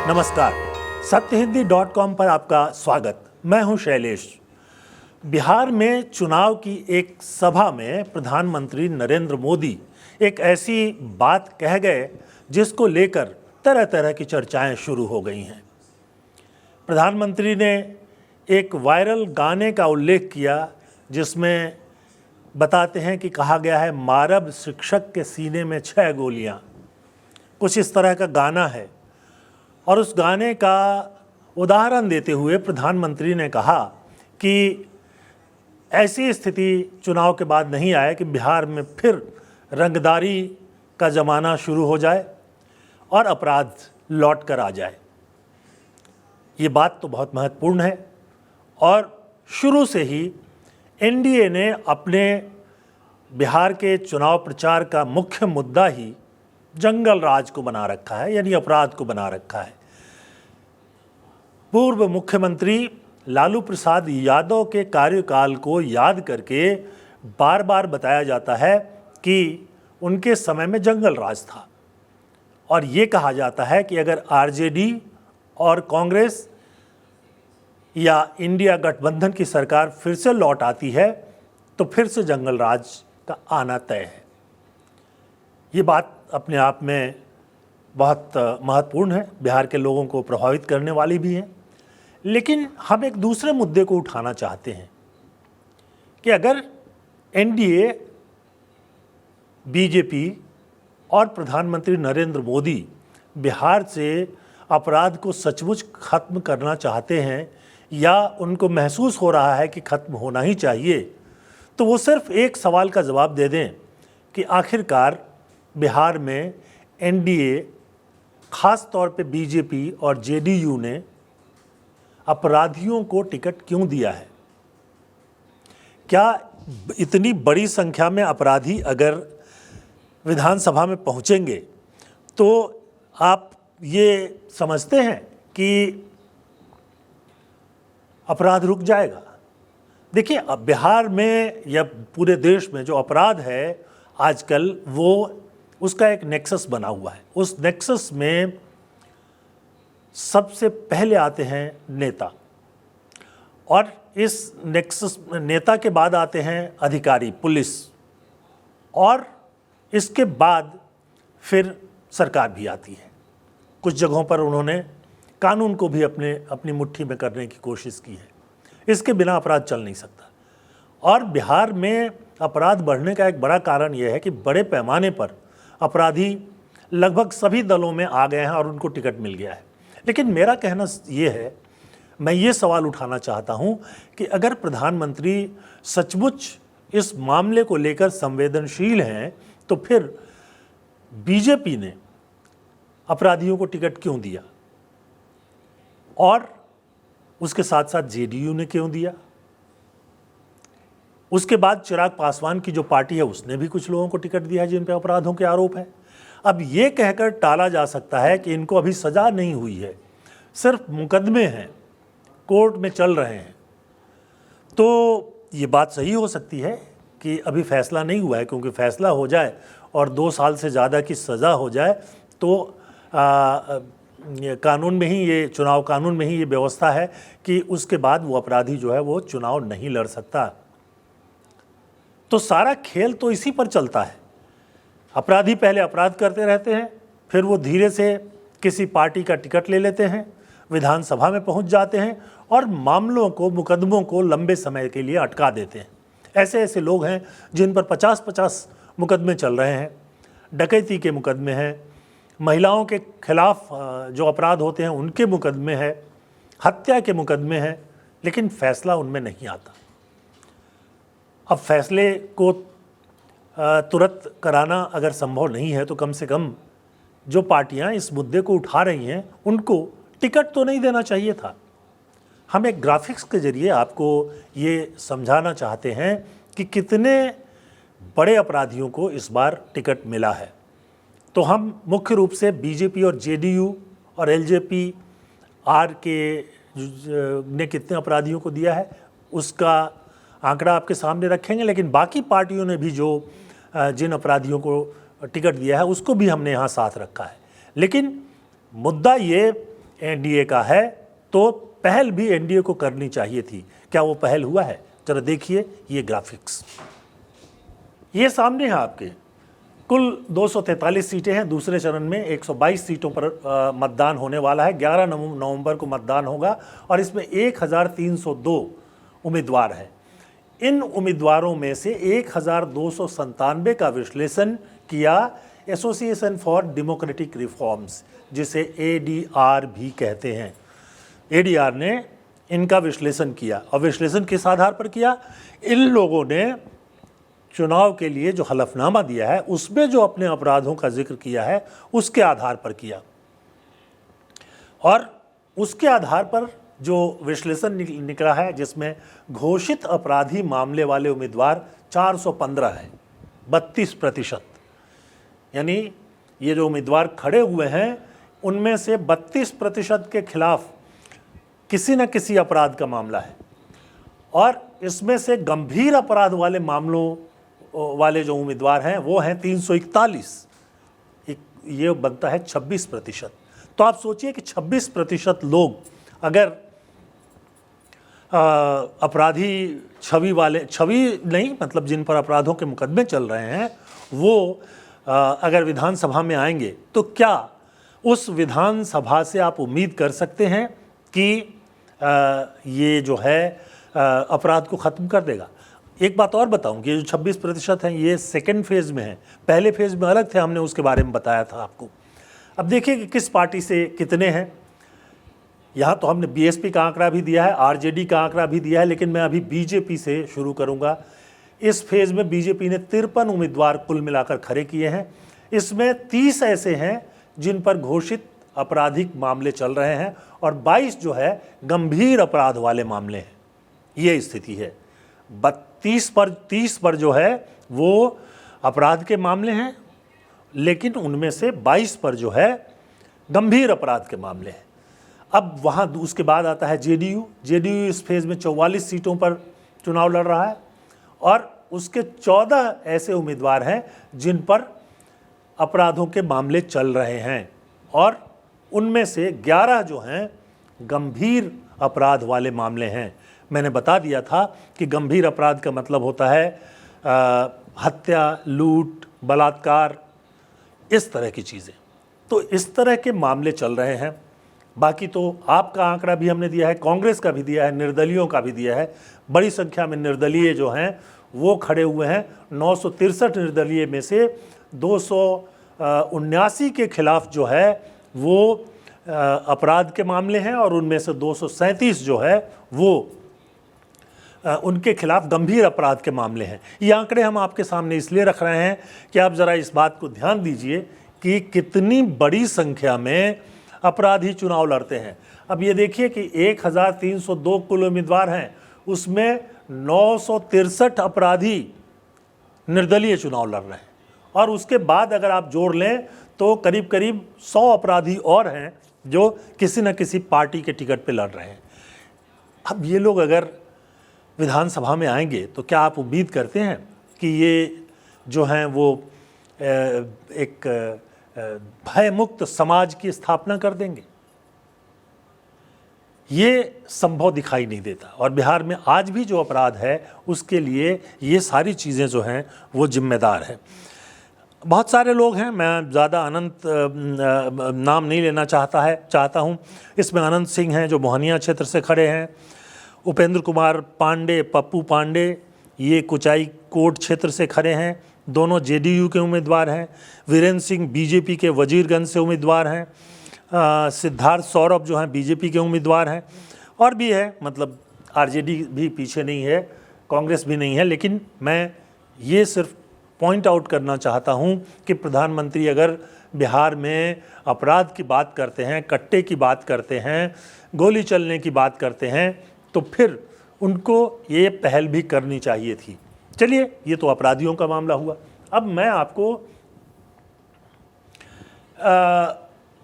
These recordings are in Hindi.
नमस्कार, सत्यहिंदी.com पर आपका स्वागत। मैं हूं शैलेश। बिहार में चुनाव की एक सभा में प्रधानमंत्री नरेंद्र मोदी एक ऐसी बात कह गए जिसको लेकर तरह तरह की चर्चाएं शुरू हो गई हैं। प्रधानमंत्री ने एक वायरल गाने का उल्लेख किया जिसमें बताते हैं कि कहा गया है, मारब शिक्षक के सीने में 6 गोलियां। कुछ इस तरह का गाना है और उस गाने का उदाहरण देते हुए प्रधानमंत्री ने कहा कि ऐसी स्थिति चुनाव के बाद नहीं आए कि बिहार में फिर रंगदारी का ज़माना शुरू हो जाए और अपराध लौट कर आ जाए। ये बात तो बहुत महत्वपूर्ण है और शुरू से ही एनडीए ने अपने बिहार के चुनाव प्रचार का मुख्य मुद्दा ही जंगल राज को बना रखा है, यानी अपराध को बना रखा है। पूर्व मुख्यमंत्री लालू प्रसाद यादव के कार्यकाल को याद करके बार बार बताया जाता है कि उनके समय में जंगल राज था और ये कहा जाता है कि अगर आरजेडी और कांग्रेस या इंडिया गठबंधन की सरकार फिर से लौट आती है तो फिर से जंगल राज का आना तय है। ये बात अपने आप में बहुत महत्वपूर्ण है, बिहार के लोगों को प्रभावित करने वाली भी है। लेकिन हम एक दूसरे मुद्दे को उठाना चाहते हैं कि अगर एनडीए, बीजेपी और प्रधानमंत्री नरेंद्र मोदी बिहार से अपराध को सचमुच खत्म करना चाहते हैं या उनको महसूस हो रहा है कि खत्म होना ही चाहिए, तो वो सिर्फ एक सवाल का जवाब दे दें कि आखिरकार बिहार में एनडीए, खास तौर पे बीजेपी और जेडीयू ने अपराधियों को टिकट क्यों दिया है। क्या इतनी बड़ी संख्या में अपराधी अगर विधानसभा में पहुंचेंगे तो आप ये समझते हैं कि अपराध रुक जाएगा? देखिए, अब बिहार में या पूरे देश में जो अपराध है आजकल, वो उसका एक नेक्सस बना हुआ है। उस नेक्सस में सबसे पहले आते हैं नेता और इस नेक्सस नेता के बाद आते हैं अधिकारी, पुलिस, और इसके बाद फिर सरकार भी आती है। कुछ जगहों पर उन्होंने कानून को भी अपनी मुट्ठी में करने की कोशिश की है। इसके बिना अपराध चल नहीं सकता। और बिहार में अपराध बढ़ने का एक बड़ा कारण यह है कि बड़े पैमाने पर अपराधी लगभग सभी दलों में आ गए हैं और उनको टिकट मिल गया है। लेकिन मेरा कहना ये है, मैं ये सवाल उठाना चाहता हूँ कि अगर प्रधानमंत्री सचमुच इस मामले को लेकर संवेदनशील हैं तो फिर बीजेपी ने अपराधियों को टिकट क्यों दिया और उसके साथ साथ जेडीयू ने क्यों दिया? उसके बाद चिराग पासवान की जो पार्टी है उसने भी कुछ लोगों को टिकट दिया है जिन पर अपराधों के आरोप है। अब ये कहकर टाला जा सकता है कि इनको अभी सजा नहीं हुई है, सिर्फ मुकदमे हैं, कोर्ट में चल रहे हैं। तो ये बात सही हो सकती है कि अभी फैसला नहीं हुआ है, क्योंकि फैसला हो जाए और 2 साल से ज़्यादा की सज़ा हो जाए तो कानून में ही, ये चुनाव कानून में ही ये व्यवस्था है कि उसके बाद वो अपराधी जो है वो चुनाव नहीं लड़ सकता। तो सारा खेल तो इसी पर चलता है। अपराधी पहले अपराध करते रहते हैं, फिर वो धीरे से किसी पार्टी का टिकट ले लेते हैं, विधानसभा में पहुंच जाते हैं और मामलों को, मुकदमों को लंबे समय के लिए अटका देते हैं। ऐसे ऐसे लोग हैं जिन पर 50-50 मुकदमे चल रहे हैं। डकैती के मुकदमे हैं, महिलाओं के खिलाफ जो अपराध होते हैं उनके मुकदमे हैं, हत्या के मुकदमे हैं, लेकिन फैसला उनमें नहीं आता। अब फैसले को तुरंत कराना अगर संभव नहीं है तो कम से कम जो पार्टियां इस मुद्दे को उठा रही हैं उनको टिकट तो नहीं देना चाहिए था। हम एक ग्राफिक्स के जरिए आपको ये समझाना चाहते हैं कि कितने बड़े अपराधियों को इस बार टिकट मिला है। तो हम मुख्य रूप से बीजेपी और जेडीयू और एलजेपी आर के ने कितने अपराधियों को दिया है उसका आंकड़ा आपके सामने रखेंगे, लेकिन बाकी पार्टियों ने भी जो जिन अपराधियों को टिकट दिया है उसको भी हमने यहाँ साथ रखा है। लेकिन मुद्दा ये एनडीए का है, तो पहल भी एनडीए को करनी चाहिए थी। क्या वो पहल हुआ है? जरा देखिए ये ग्राफिक्स, ये सामने है आपके। कुल 243 सीटें हैं। दूसरे चरण में 122 सीटों पर मतदान होने वाला है। 11 नवंबर को मतदान होगा और इसमें 1302 उम्मीदवार हैं। इन उम्मीदवारों में से 1297 का विश्लेषण किया एसोसिएशन फॉर डेमोक्रेटिक रिफॉर्म्स, जिसे एडीआर भी कहते हैं। एडीआर ने इनका विश्लेषण किया, और विश्लेषण किस आधार पर किया? इन लोगों ने चुनाव के लिए जो हलफनामा दिया है उसमें जो अपने अपराधों का जिक्र किया है उसके आधार पर किया, और उसके आधार पर जो विश्लेषण निकला है, जिसमें घोषित अपराधी मामले वाले उम्मीदवार 415 हैं, 32%। यानी ये जो उम्मीदवार खड़े हुए हैं उनमें से 32% के खिलाफ किसी न किसी अपराध का मामला है, और इसमें से गंभीर अपराध वाले मामलों वाले जो उम्मीदवार हैं वो हैं 341। ये बनता है 26%। तो आप सोचिए कि 26% लोग अगर अपराधी छवि नहीं, मतलब जिन पर अपराधों के मुकदमे चल रहे हैं, वो अगर विधानसभा में आएंगे तो क्या उस विधानसभा से आप उम्मीद कर सकते हैं कि ये जो है अपराध को ख़त्म कर देगा? एक बात और बताऊं कि ये जो 26% हैं ये सेकेंड फेज़ में है। पहले फेज़ में अलग थे, हमने उसके बारे में बताया था आपको। अब देखिए कि किस पार्टी से कितने हैं। यहाँ तो हमने बीएसपी का आंकड़ा भी दिया है, आरजेडी का आंकड़ा भी दिया है, लेकिन मैं अभी बीजेपी से शुरू करूँगा। इस फेज़ में बीजेपी ने 53 उम्मीदवार कुल मिलाकर खड़े किए हैं। इसमें 30 ऐसे हैं जिन पर घोषित आपराधिक मामले चल रहे हैं, और 22 जो है गंभीर अपराध वाले मामले हैं। ये स्थिति है। 30 पर जो है वो अपराध के मामले हैं, लेकिन उनमें से 22 पर जो है गंभीर अपराध के मामले हैं। अब वहाँ उसके बाद आता है जेडीयू इस फेज़ में 44 सीटों पर चुनाव लड़ रहा है, और उसके 14 ऐसे उम्मीदवार हैं जिन पर अपराधों के मामले चल रहे हैं, और उनमें से 11 जो हैं गंभीर अपराध वाले मामले हैं। मैंने बता दिया था कि गंभीर अपराध का मतलब होता है हत्या, लूट, बलात्कार, इस तरह की चीज़ें। तो इस तरह के मामले चल रहे हैं। बाकी तो आपका आंकड़ा भी हमने दिया है, कांग्रेस का भी दिया है, निर्दलीयों का भी दिया है। बड़ी संख्या में निर्दलीय जो हैं वो खड़े हुए हैं। 963 निर्दलीय में से 279 के खिलाफ जो है वो अपराध के मामले हैं, और उनमें से 237 जो है वो उनके खिलाफ गंभीर अपराध के मामले हैं। ये आंकड़े हम आपके सामने इसलिए रख रहे हैं कि आप ज़रा इस बात को ध्यान दीजिए कि कितनी बड़ी संख्या में अपराधी चुनाव लड़ते हैं। अब ये देखिए कि 1302 कुल उम्मीदवार हैं, उसमें 963 अपराधी निर्दलीय चुनाव लड़ रहे हैं, और उसके बाद अगर आप जोड़ लें तो करीब करीब 100 अपराधी और हैं जो किसी न किसी पार्टी के टिकट पे लड़ रहे हैं। अब ये लोग अगर विधानसभा में आएंगे तो क्या आप उम्मीद करते हैं कि ये जो हैं वो एक भयमुक्त समाज की स्थापना कर देंगे? ये संभव दिखाई नहीं देता, और बिहार में आज भी जो अपराध है उसके लिए ये सारी चीज़ें जो हैं वो जिम्मेदार है। बहुत सारे लोग हैं, मैं ज़्यादा अनंत नाम नहीं लेना चाहता हूँ। इसमें अनंत सिंह हैं जो मोहनिया क्षेत्र से खड़े हैं, उपेंद्र कुमार पांडे, पप्पू पांडे ये कुचाई कोट क्षेत्र से खड़े हैं, दोनों जेडीयू के उम्मीदवार हैं। वीरेंद्र सिंह बीजेपी के वजीरगंज से उम्मीदवार हैं। सिद्धार्थ सौरभ जो हैं बीजेपी के उम्मीदवार हैं, और भी है, मतलब आरजेडी भी पीछे नहीं है, कांग्रेस भी नहीं है। लेकिन मैं ये सिर्फ पॉइंट आउट करना चाहता हूँ कि प्रधानमंत्री अगर बिहार में अपराध की बात करते हैं, कट्टे की बात करते हैं, गोली चलने की बात करते हैं, तो फिर उनको ये पहल भी करनी चाहिए थी। चलिए, ये तो अपराधियों का मामला हुआ। अब मैं आपको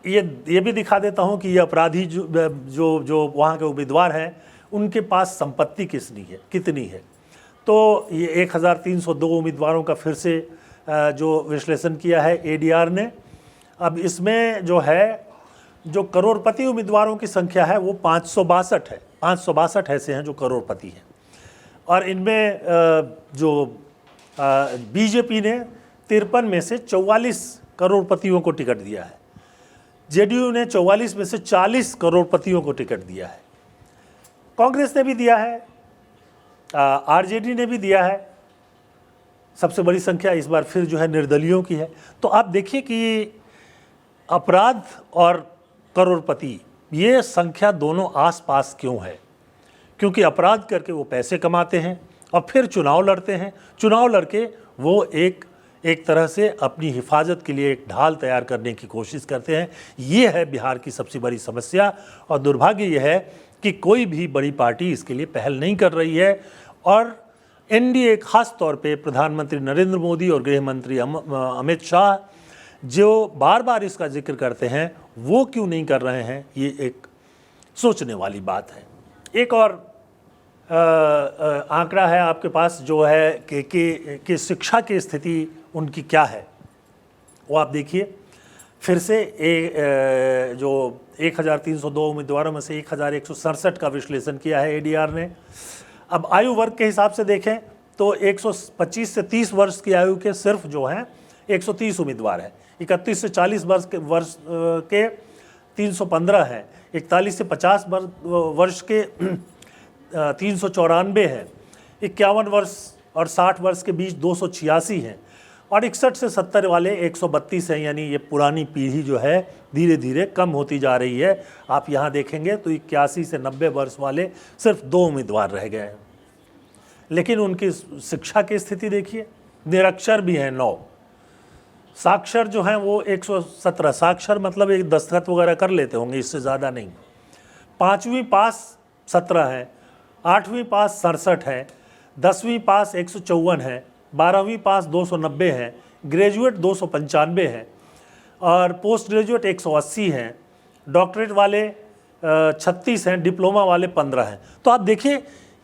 ये भी दिखा देता हूँ कि ये अपराधी जो वहाँ के उम्मीदवार हैं उनके पास संपत्ति कितनी है। तो ये 1302 उम्मीदवारों का फिर से जो विश्लेषण किया है एडीआर ने। अब इसमें जो है जो करोड़पति उम्मीदवारों की संख्या है वो 562 है। 562 ऐसे हैं जो करोड़पति हैं। और इनमें जो बीजेपी ने 53 में से 44 करोड़पतियों को टिकट दिया है। जेडीयू ने 44 में से 40 करोड़पतियों को टिकट दिया है। कांग्रेस ने भी दिया है, आरजेडी ने भी दिया है। सबसे बड़ी संख्या इस बार फिर जो है निर्दलियों की है। तो आप देखिए कि अपराध और करोड़पति ये संख्या दोनों आसपास क्यों है? क्योंकि अपराध करके वो पैसे कमाते हैं और फिर चुनाव लड़ते हैं। चुनाव लड़के वो एक तरह से अपनी हिफाजत के लिए एक ढाल तैयार करने की कोशिश करते हैं। ये है बिहार की सबसे बड़ी समस्या और दुर्भाग्य यह है कि कोई भी बड़ी पार्टी इसके लिए पहल नहीं कर रही है। और एनडीए खास तौर पे प्रधानमंत्री नरेंद्र मोदी और गृह मंत्री अमित शाह जो बार बार इसका जिक्र करते हैं, वो क्यों नहीं कर रहे हैं, ये एक सोचने वाली बात है। एक और आंकड़ा है आपके पास जो है कि शिक्षा की स्थिति उनकी क्या है, वो आप देखिए। फिर से जो 1302 उम्मीदवारों में से 1167 का विश्लेषण किया है एडीआर ने। अब आयु वर्ग के हिसाब से देखें तो 125 से 30 वर्ष की आयु के सिर्फ जो हैं 130 उम्मीदवार हैं। 31 से 40 वर्ष के 315 हैं। 41 से 50 वर्ष के 394 हैं। 51 वर्ष और 60 वर्ष के बीच 286 हैं और 61 से 70 वाले 132 हैं। यानी ये पुरानी पीढ़ी जो है धीरे धीरे कम होती जा रही है। आप यहाँ देखेंगे तो 81 से 90 वर्ष वाले सिर्फ 2 उम्मीदवार रह गए हैं। लेकिन उनकी शिक्षा की स्थिति देखिए, निरक्षर भी हैं 9, साक्षर जो हैं वो 117। साक्षर मतलब एक दस्तखत वगैरह कर लेते होंगे, इससे ज़्यादा नहीं। 5वीं पास 17 हैं, 8वीं पास 67 हैं, 10वीं पास 154 हैं, 12वीं पास 290 हैं, ग्रेजुएट 295 हैं और पोस्ट ग्रेजुएट 180 हैं, डॉक्टरेट वाले 36 हैं, डिप्लोमा वाले 15 हैं। तो आप देखिए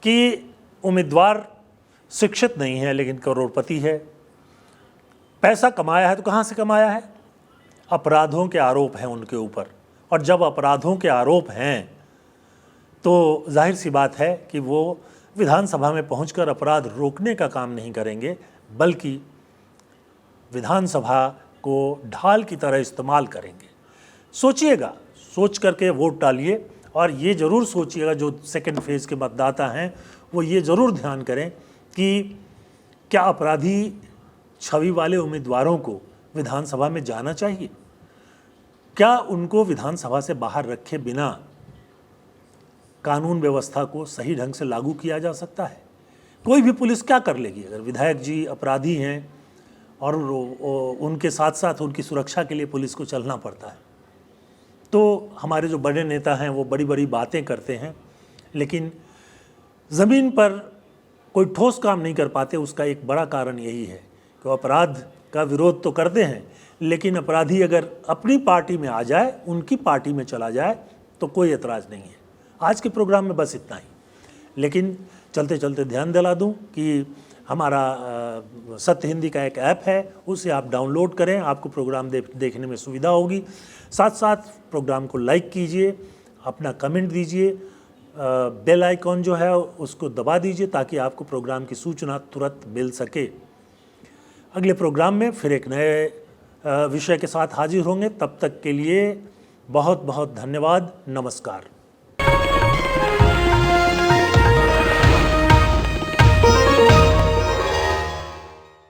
कि उम्मीदवार शिक्षित नहीं है लेकिन करोड़पति है। पैसा कमाया है तो कहाँ से कमाया है? अपराधों के आरोप हैं उनके ऊपर। और जब अपराधों के आरोप हैं तो जाहिर सी बात है कि वो विधानसभा में पहुंचकर अपराध रोकने का काम नहीं करेंगे, बल्कि विधानसभा को ढाल की तरह इस्तेमाल करेंगे। सोचिएगा, सोच करके वोट डालिए और ये ज़रूर सोचिएगा, जो सेकंड फेज़ के मतदाता हैं वो ये ज़रूर ध्यान करें कि क्या अपराधी छवि वाले उम्मीदवारों को विधानसभा में जाना चाहिए? क्या उनको विधानसभा से बाहर रखे बिना कानून व्यवस्था को सही ढंग से लागू किया जा सकता है? कोई भी पुलिस क्या कर लेगी अगर विधायक जी अपराधी हैं और उनके साथ साथ उनकी सुरक्षा के लिए पुलिस को चलना पड़ता है? तो हमारे जो बड़े नेता हैं वो बड़ी बड़ी बातें करते हैं लेकिन ज़मीन पर कोई ठोस काम नहीं कर पाते। उसका एक बड़ा कारण यही है कि अपराध का विरोध तो करते हैं लेकिन अपराधी अगर अपनी पार्टी में आ जाए, उनकी पार्टी में चला जाए तो कोई एतराज़ नहीं है। आज के प्रोग्राम में बस इतना ही, लेकिन चलते चलते ध्यान दिला दूं कि हमारा सत्य हिंदी का एक ऐप है, उसे आप डाउनलोड करें, आपको प्रोग्राम देखने में सुविधा होगी। साथ साथ प्रोग्राम को लाइक कीजिए, अपना कमेंट दीजिए, बेल आइकॉन जो है उसको दबा दीजिए ताकि आपको प्रोग्राम की सूचना तुरंत मिल सके। अगले प्रोग्राम में फिर एक नए विषय के साथ हाजिर होंगे। तब तक के लिए बहुत बहुत धन्यवाद। नमस्कार।